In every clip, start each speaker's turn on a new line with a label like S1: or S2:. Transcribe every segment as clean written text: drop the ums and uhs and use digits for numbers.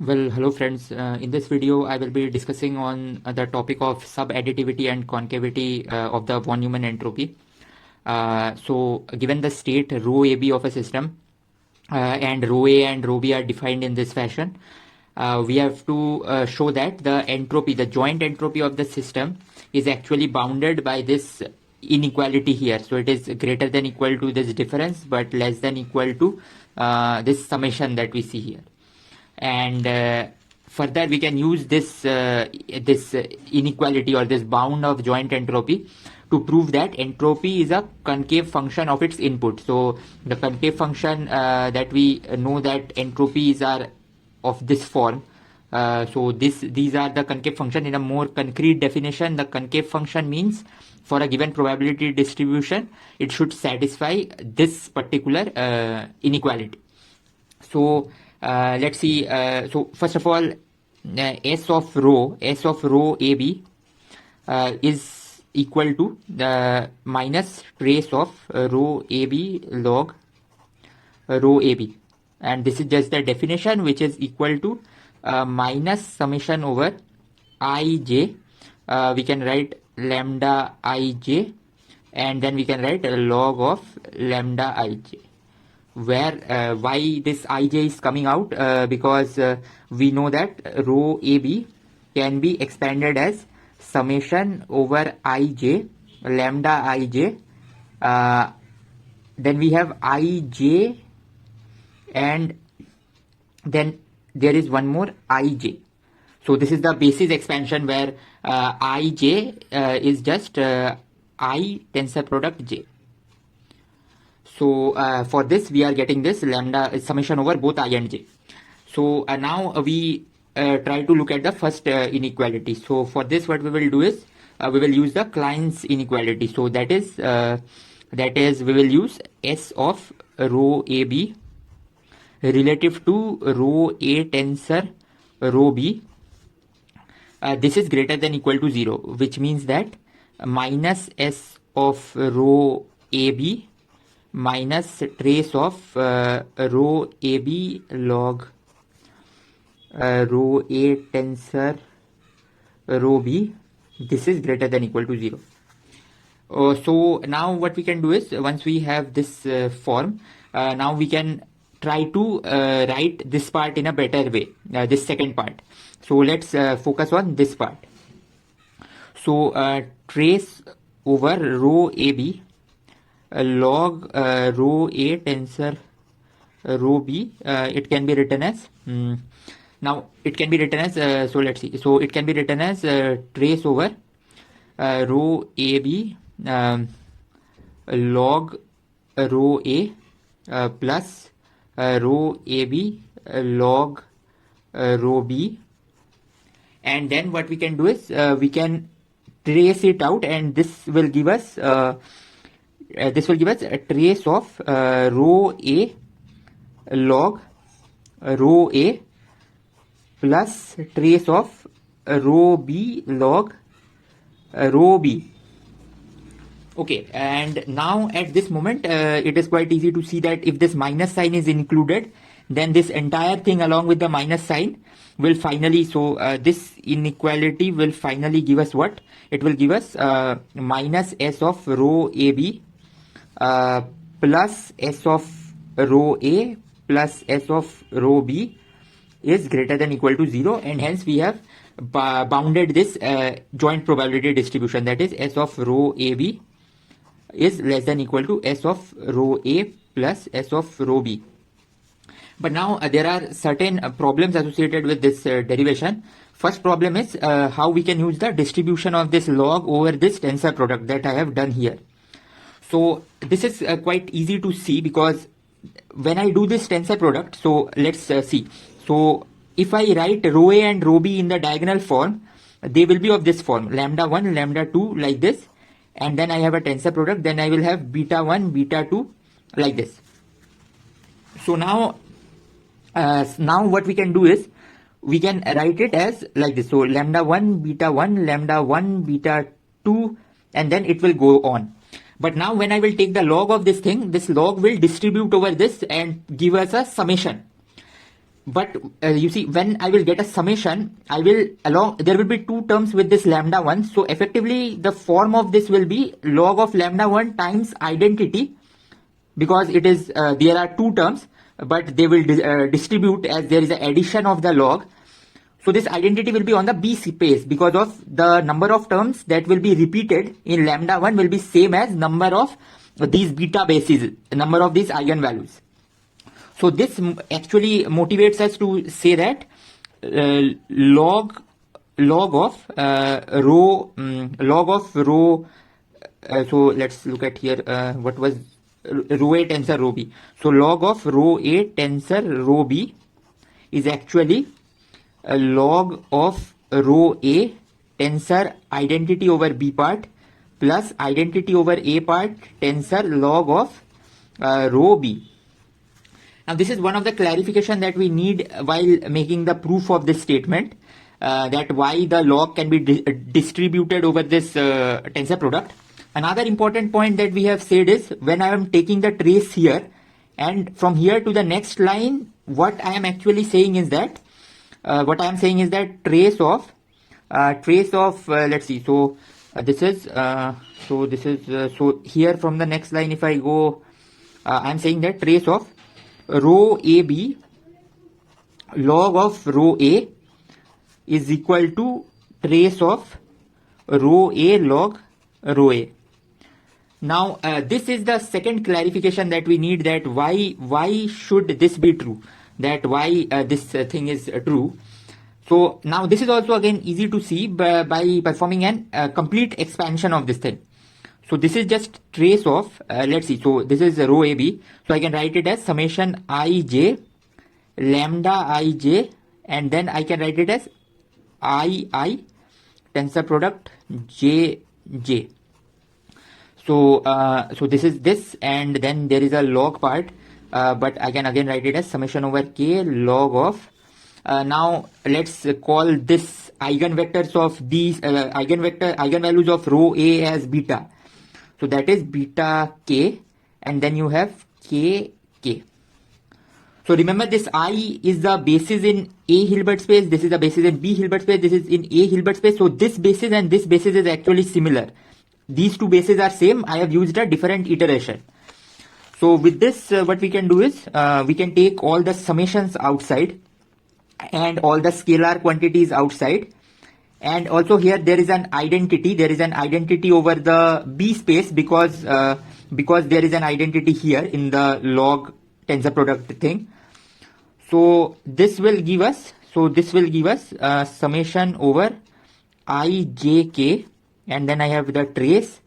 S1: Well, hello friends. In this video, I will be discussing on the topic of sub-additivity and concavity of the von Neumann entropy. Given the state rho AB of a system and rho A and rho B are defined in this fashion, we have to show that the entropy, the joint entropy of the system is actually bounded by this inequality here. So it is greater than equal to this difference, but less than equal to this summation that we see here. And further we can use this inequality or this bound of joint entropy to prove that entropy is a concave function of its input. So the concave function that we know that entropies are of this form. These are the concave function. In a more concrete definition, the concave function means for a given probability distribution, it should satisfy this particular inequality. So let's see. So first of all, S of rho AB is equal to the minus trace of rho AB log rho AB, and this is just the definition, which is equal to minus summation over ij. We can write lambda ij, and then we can write a log of lambda ij. Where why this ij is coming out, because we know that rho AB can be expanded as summation over ij, lambda ij. Then we have ij, and then there is one more ij. So this is the basis expansion where ij is just I tensor product j. So for this we are getting this lambda summation over both I and j. So now we try to look at the first inequality. So for this, what we will do is we will use the Klein's inequality. So that is we will use S of rho AB relative to rho A tensor rho B. This is greater than equal to 0, which means that minus S of rho AB minus trace of rho AB log rho A tensor rho B, this is greater than equal to 0. So now what we can do is, once we have this form, now we can try to write this part in a better way, this second part. So let's focus on this part. So trace over rho AB log rho A tensor rho B, it can be written as now it can be written as so let's see. So it can be written as trace over rho AB log rho A plus rho AB log rho B, and then what we can do is we can trace it out, and this will give us a trace of rho A log rho A plus trace of rho B log rho B. Okay, and now at this moment it is quite easy to see that if this minus sign is included, then this entire thing along with the minus sign will finally, this inequality will finally give us what? It will give us minus S of rho AB plus S of rho A plus S of rho B is greater than equal to 0, and hence we have bounded this joint probability distribution, that is S of rho AB is less than equal to S of rho A plus S of rho B. But now there are certain problems associated with this derivation. First problem is how we can use the distribution of this log over this tensor product that I have done here. So this is quite easy to see, because when I do this tensor product, so let's see. So if I write rho A and rho B in the diagonal form, they will be of this form, lambda 1, lambda 2, like this, and then I have a tensor product, then I will have beta 1, beta 2, like this. So now what we can do is we can write it as like this. So lambda 1, beta 1, lambda 1, beta 2, and then it will go on. But now when I will take the log of this thing, this log will distribute over this and give us a summation. but you see, when I will get a summation, there will be two terms with this lambda 1. So effectively the form of this will be log of lambda 1 times identity, because it is there are two terms, but they will distribute as there is an addition of the log. So this identity will be on the B space, because of the number of terms that will be repeated in lambda 1 will be same as number of these beta bases, number of these eigenvalues. So this actually motivates us to say that log of rho. So let's look at here. What was rho A tensor rho B? So log of rho A tensor rho B is actually a log of rho A tensor identity over B part plus identity over A part tensor log of rho B. Now this is one of the clarification that we need while making the proof of this statement, that why the log can be distributed over this tensor product. Another important point that we have said is, when I am taking the trace here and from here to the next line, what I am actually saying is that trace of let's see, so this is so here from the next line, if I go, I am saying that trace of rho AB log of rho A is equal to trace of rho A log rho A. Now this is the second clarification that we need, that why should this be true, that why this thing is true. So now this is also again easy to see by performing an complete expansion of this thing. So this is just trace of, let's see, so this is rho AB. So I can write it as summation ij lambda ij, and then I can write it as ii tensor product jj. So so this is this, and then there is a log part, but I can again write it as summation over k log of, now let's call this eigenvectors of these eigenvalues of rho A as beta. So that is beta k, and then you have k. So remember, this I is the basis in A Hilbert space, this is the basis in B Hilbert space, this is in A Hilbert space. So this basis and this basis is actually similar. These two bases are same. I have used a different iteration. So with this, what we can do is, we can take all the summations outside and all the scalar quantities outside. And also here there is an identity over the B space, because there is an identity here in the log tensor product thing. So this will give us summation over ijk, and then I have the trace,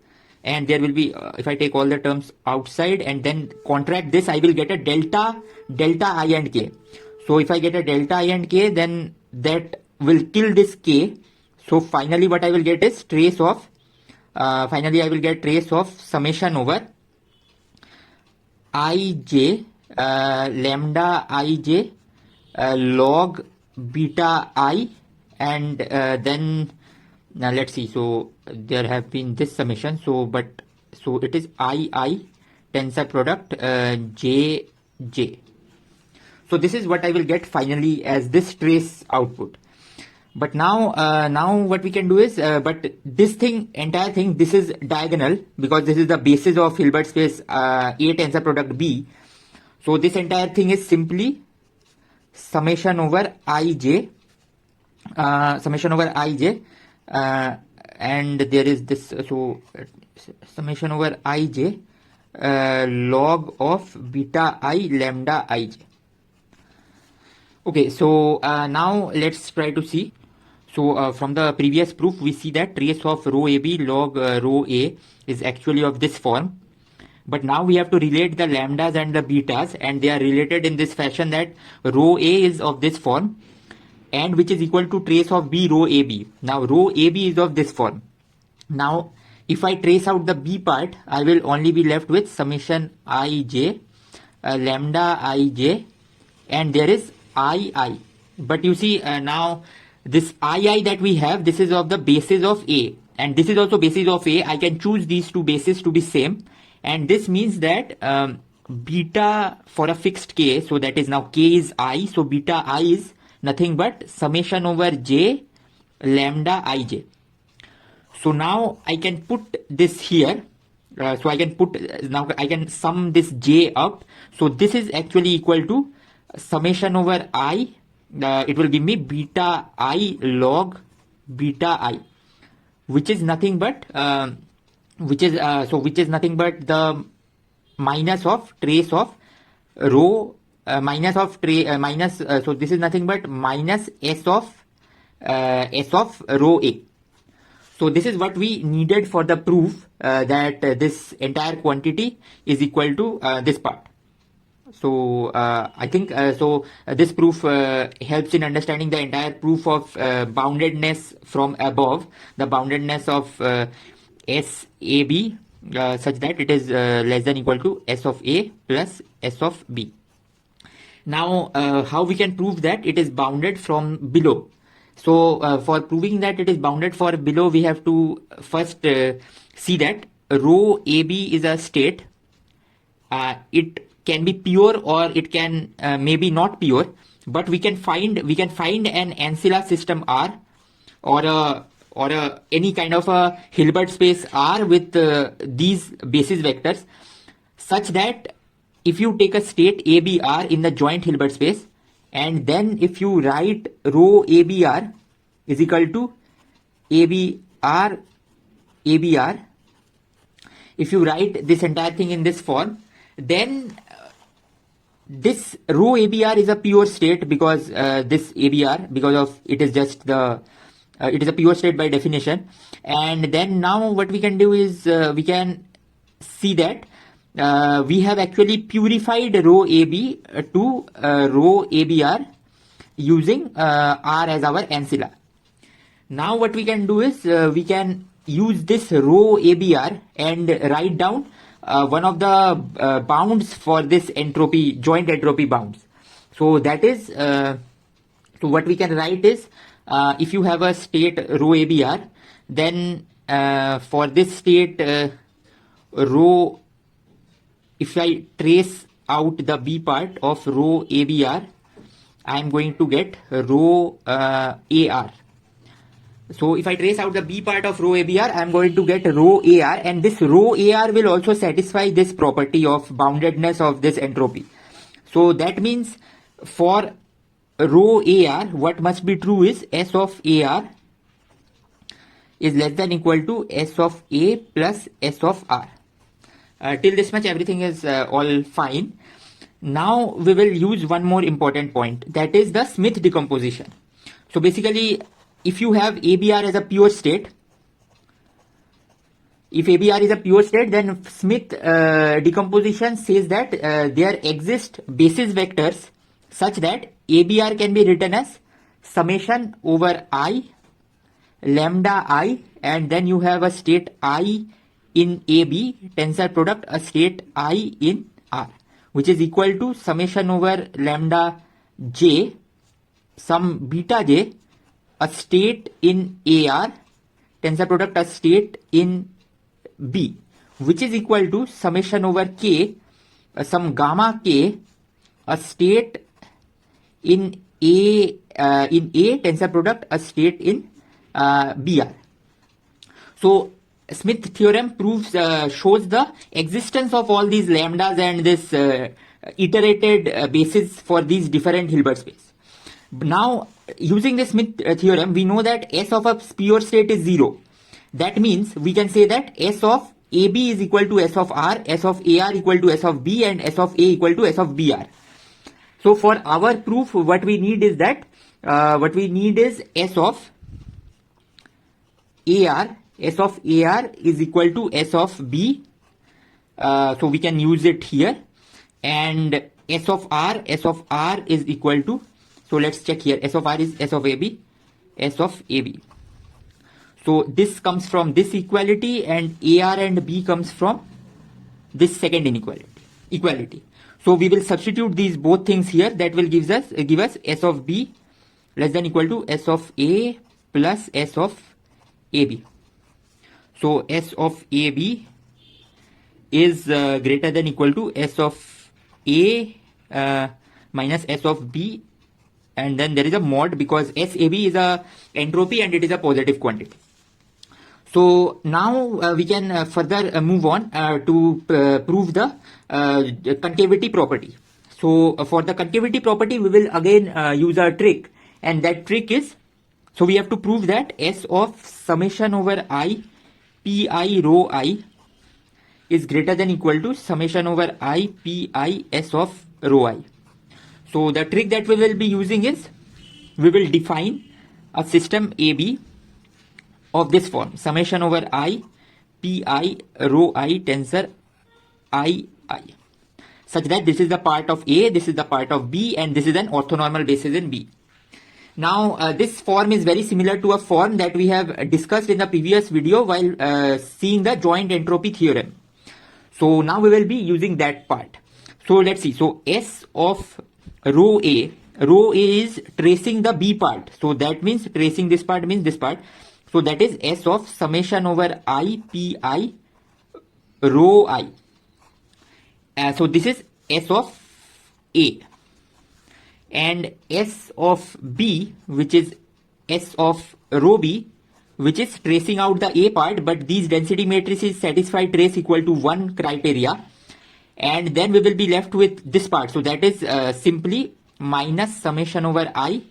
S1: and there will be if I take all the terms outside and then contract this, I will get a delta I and k. So if I get a delta I and k, then that will kill this k. So finally what I will get is trace of, summation over ij lambda ij log beta I, and then now let's see, so there have been this summation, so it is ii tensor product jj. So this is what I will get finally as this trace output. But now what we can do is, but this entire thing, this is diagonal, because this is the basis of Hilbert space A tensor product B. So this entire thing is simply summation over ij, and there is this, so summation over ij log of beta I lambda ij. Okay, so now let's try to see. So from the previous proof, we see that trace of rho AB log rho A is actually of this form. But now we have to relate the lambdas and the betas, and they are related in this fashion, that rho A is of this form, and which is equal to trace of B rho AB. Now rho AB is of this form. Now if I trace out the B part, I will only be left with summation ij lambda ij, and there is ii. But you see, now this ii that we have, this is of the basis of A, and this is also basis of A. I can choose these two bases to be same, and this means that beta for a fixed k, so that is now k is I, so beta I is nothing but summation over j lambda ij. So now I can put this here. So I can put, now I can sum this j up. So this is actually equal to summation over I. It will give me beta I log beta I, which is nothing but which is nothing but the minus of trace of rho minus of minus so this is nothing but minus s of rho a. So this is what we needed for the proof that this entire quantity is equal to this part. So I think this proof helps in understanding the entire proof of boundedness from above, the boundedness of SAB such that it is less than equal to S of A plus S of B. Now how we can prove that it is bounded from below? So for proving that it is bounded for below, we have to first see that rho AB is a state. It can be pure or it can maybe not pure, but we can find an ancilla system R or any kind of a Hilbert space R with these basis vectors, such that if you take a state ABR in the joint Hilbert space, and then if you write rho ABR is equal to ABR, if you write this entire thing in this form, then this rho ABR is a pure state, because this ABR, because of it is just the it is a pure state by definition. And then now what we can do is we can see that we have actually purified rho AB to rho ABR using R as our ancilla. Now what we can do is we can use this rho ABR and write down one of the bounds for this entropy, joint entropy bounds. So that is so what we can write is if you have a state rho ABR, then for this state rho, if I trace out the B part of rho ABR, I am going to get rho AR. So if I trace out the B part of rho ABR, I am going to get rho AR, and this rho AR will also satisfy this property of boundedness of this entropy. So that means for rho AR, what must be true is S of AR is less than equal to S of A plus S of R. Till this much everything is all fine. Now we will use one more important point, that is the Smith decomposition. So basically, if you have ABR as a pure state, if ABR is a pure state, then Smith decomposition says that there exist basis vectors such that ABR can be written as summation over I, lambda I, and then you have a state I in AB, tensor product a state I in R, which is equal to summation over lambda J, some beta J, a state in AR, tensor product a state in B, which is equal to summation over K, some gamma K, a state in A, tensor product a state in BR. So Smith theorem proves shows the existence of all these lambdas and this iterated basis for these different Hilbert space. Now using the Smith theorem, we know that S of a pure state is 0. That means we can say that S of AB is equal to S of R, S of AR equal to S of B, and S of A equal to S of BR. So for our proof, what we need is that S of AR. S of AR is equal to S of B. So we can use it here. And S of R is equal to, so let's check here. S of R is S of AB, S of AB. So this comes from this equality, and AR and B comes from this second equality. So we will substitute these both things here. That will give us S of B less than equal to S of A plus S of AB. So S of AB is greater than equal to S of A minus S of B, and then there is a mod because SAB is a entropy and it is a positive quantity. So now we can further move on to prove the concavity property. So for the concavity property, we will again use a trick, and that trick is, so we have to prove that S of summation over I pi rho I is greater than equal to summation over I pi S of rho I. So the trick that we will be using is, we will define a system AB of this form: summation over I pi rho I tensor I, such that this is the part of A, this is the part of B, and this is an orthonormal basis in B. Now this form is very similar to a form that we have discussed in the previous video while seeing the joint entropy theorem. So now we will be using that part. So let's see. So S of rho A is tracing the B part. So that means tracing this part means this part. So that is S of summation over I pi rho I. So this is S of A. And S of B, which is S of rho B, which is tracing out the A part, but these density matrices satisfy trace equal to 1 criteria. And then we will be left with this part. So that is simply minus summation over I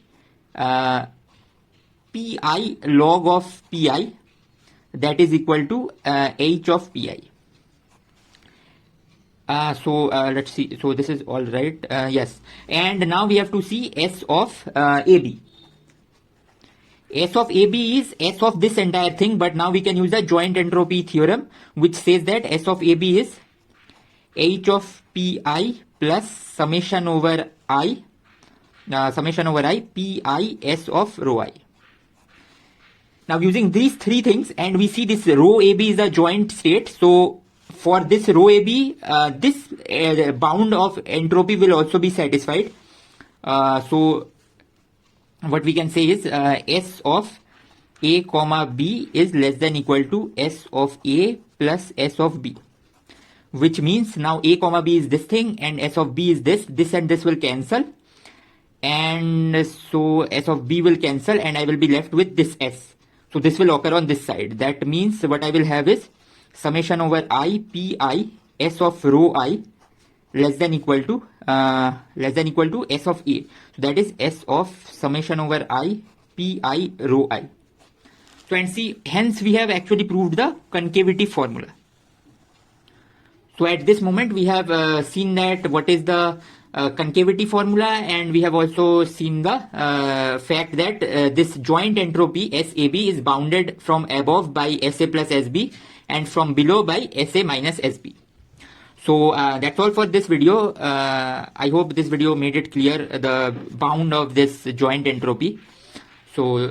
S1: pi log of pi, that is equal to h of pi. Let's see. So this is all right. Yes. And now we have to see S of AB. S of AB is S of this entire thing, but now we can use the joint entropy theorem, which says that S of AB is h of pi plus summation over I pi S of rho I. Now using these three things, and we see this rho AB is a joint state. So for this rho AB, this bound of entropy will also be satisfied. So what we can say is S of A comma B is less than equal to S of A plus S of B, which means now A comma B is this thing and S of B is this and this will cancel, and so S of B will cancel and I will be left with this S. So this will occur on this side. That means what I will have is summation over I pi S of rho I less than equal to S of A. So that is S of summation over I pi rho I. So and see, hence we have actually proved the concavity formula. So at this moment we have seen that what is the concavity formula, and we have also seen the fact that this joint entropy SAB is bounded from above by SA plus SB and from below by SA minus SB. So that's all for this video. I hope this video made it clear the bound of this joint entropy. So